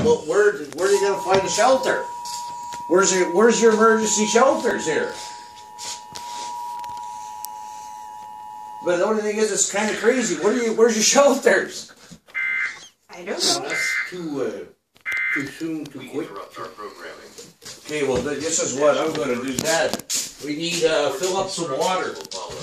Well, where are you going to find a shelter? Where's your emergency shelters here? But the only thing is, it's kind of crazy. Where's your shelters? I don't know. That's too soon to quit. Interrupt our programming. Okay, well, this is what I'm going to do, Dad. We need to fill up some water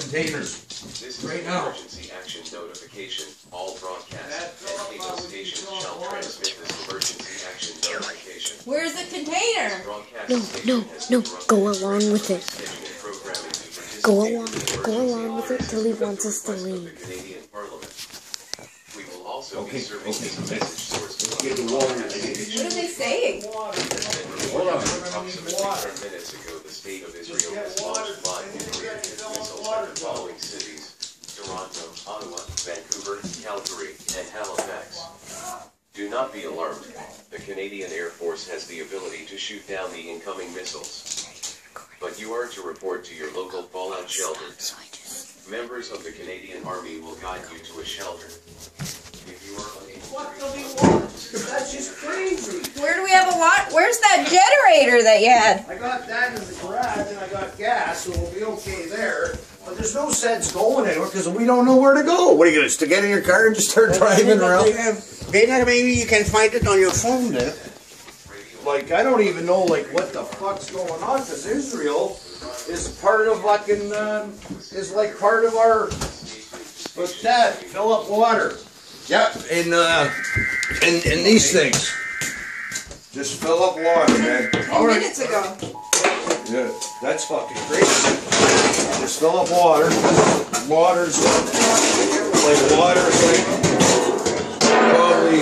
containers This is right an now. emergency action notification. All broadcasts and cable stations shall transmit this emergency action notification. Where's the container? No, go along with it. Go along with it till he wants us to leave. We will also be serving as a message source. Get the water. What are they saying? Hold on. Approximately 10 minutes ago, the state of Israel has launched live nuclear missiles at the following cities: Toronto, Ottawa, Vancouver, Calgary, and Halifax. Do not be alarmed. The Canadian Air Force has the ability to shoot down the incoming missiles. But you are to report to your local fallout shelter. Members of the Canadian Army will guide you to a shelter. If you are unable to That's just crazy. Where do we have a what? Where's that generator that you had? I got that in the garage and I got gas, so we'll be okay there. But there's no sense going anywhere because we don't know where to go. What are you going to stick it in your car and just start driving around? Maybe you can find it on your phone there. Like, I don't even know, like, what the fuck's going on, because Israel is part of fucking, is like part of our, what's that? Fill up water. Yep, in these things. Just fill up water, man. 10 minutes ago. Yeah, that's fucking crazy. Just fill up water. Water's probably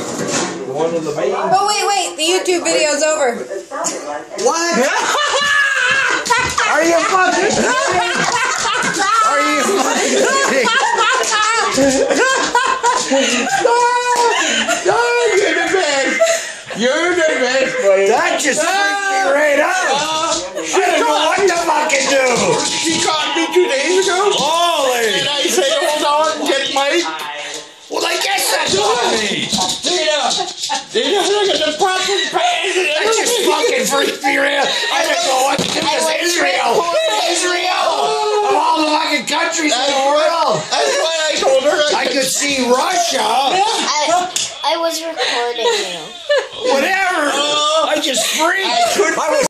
one of the main. Oh, wait, the YouTube video's over. What? Are you fucking kidding? Are you fucking you're the best. You're the best, buddy. That just freaked me right out. I don't know what to fucking do. She caught me 2 days ago. Holy. And I said, hold on, get my... Well, I guess that's me. Dana, look at the popping pants and That just fucking freaked me right out. I don't know what to do with Israel. Israel! Of all the fucking countries in the world. That's why I told her I could see Russia. I was recording you. Whatever. I just freaked. I was